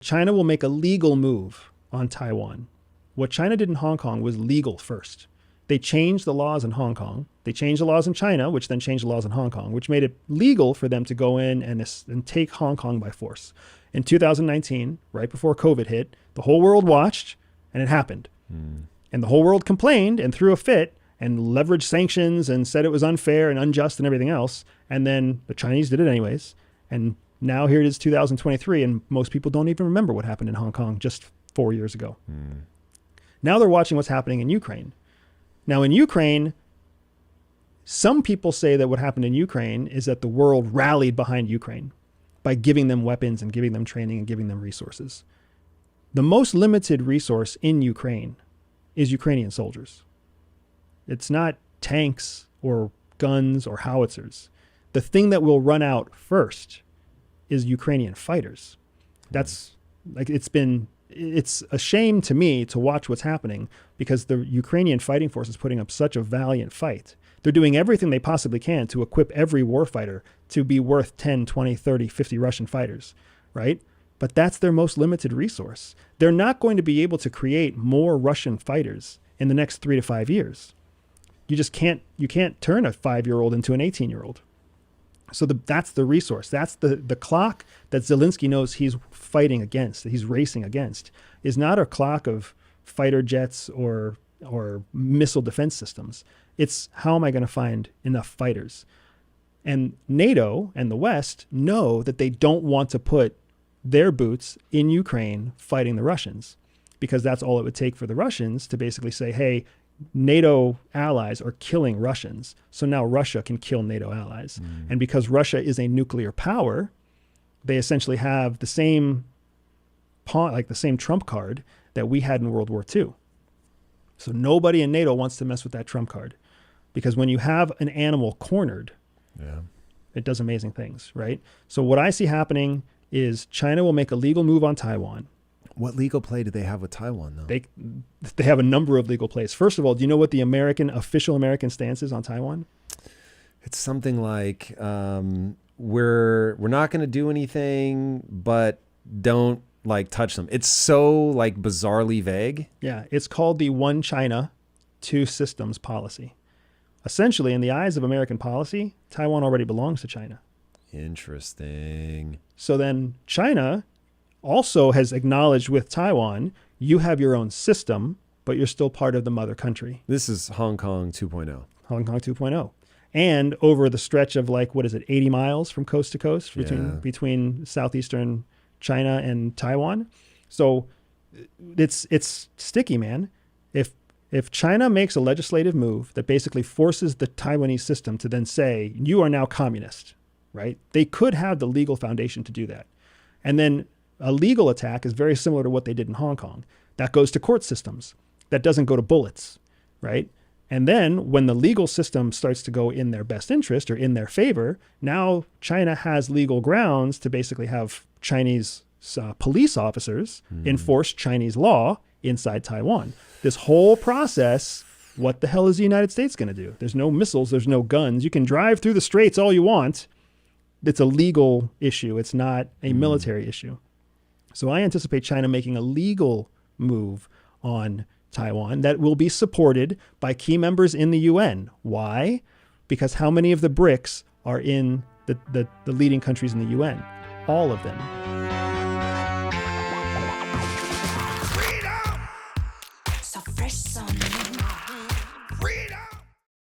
China will make a legal move on Taiwan. What China did in Hong Kong was legal first. They changed the laws in Hong Kong. They changed the laws in China, which then changed the laws in Hong Kong, which made it legal for them to go in and take Hong Kong by force. In 2019, right before COVID hit, the whole world watched, and it happened. And the whole world complained and threw a fit and leveraged sanctions and said it was unfair and unjust and everything else. And then the Chinese did it anyways. And now here it is 2023, and most people don't even remember what happened in Hong Kong just 4 years ago. Now they're watching what's happening in Ukraine. Now in Ukraine, some people say that what happened in Ukraine is that the world rallied behind Ukraine by giving them weapons and giving them training and giving them resources. The most limited resource in Ukraine is Ukrainian soldiers. It's not tanks or guns or howitzers. The thing that will run out first is Ukrainian fighters. That's like, it's a shame to me to watch what's happening because the Ukrainian fighting force is putting up such a valiant fight. They're doing everything they possibly can to equip every warfighter to be worth 10, 20, 30, 50 Russian fighters, right? But that's their most limited resource. They're not going to be able to create more Russian fighters in the next 3 to 5 years. You can't turn a 5-year-old into an 18-year-old. So that's the resource. That's the clock that Zelensky knows he's fighting against, that he's racing against, is not a clock of fighter jets or missile defense systems. It's how am I going to find enough fighters? And NATO and the West know that they don't want to put their boots in Ukraine fighting the Russians, because that's all it would take for the Russians to basically say, hey, NATO allies are killing Russians, so now Russia can kill NATO allies. And because Russia is a nuclear power, they essentially have the same the same trump card that we had in World War II. So nobody in NATO wants to mess with that trump card, because when you have an animal cornered, it does amazing things, right? So what I see happening is China will make a legal move on Taiwan. What legal play do they have with Taiwan, though? They have a number of legal plays. First of all, do you know what the official American stance is on Taiwan? It's something like we're not going to do anything, but don't touch them. It's so bizarrely vague. Yeah, it's called the One China, Two Systems policy. Essentially, in the eyes of American policy, Taiwan already belongs to China. Interesting. So then China also has acknowledged with Taiwan, you have your own system, but you're still part of the mother country. This is Hong Kong 2.0. Hong Kong 2.0. And over the stretch of 80 miles from coast to coast between southeastern China and Taiwan. So it's sticky, man. If China makes a legislative move that basically forces the Taiwanese system to then say, you are now communist, right? They could have the legal foundation to do that. And then a legal attack is very similar to what they did in Hong Kong. That goes to court systems. That doesn't go to bullets, right? And then when the legal system starts to go in their best interest or in their favor, now China has legal grounds to basically have Chinese police officers enforce Chinese law inside Taiwan. This whole process, what the hell is the United States going to do? There's no missiles, there's no guns. You can drive through the straits all you want. It's a legal issue. It's not a military issue. So I anticipate China making a legal move on Taiwan that will be supported by key members in the UN. Why? Because how many of the BRICS are in the leading countries in the UN? All of them. So fresh on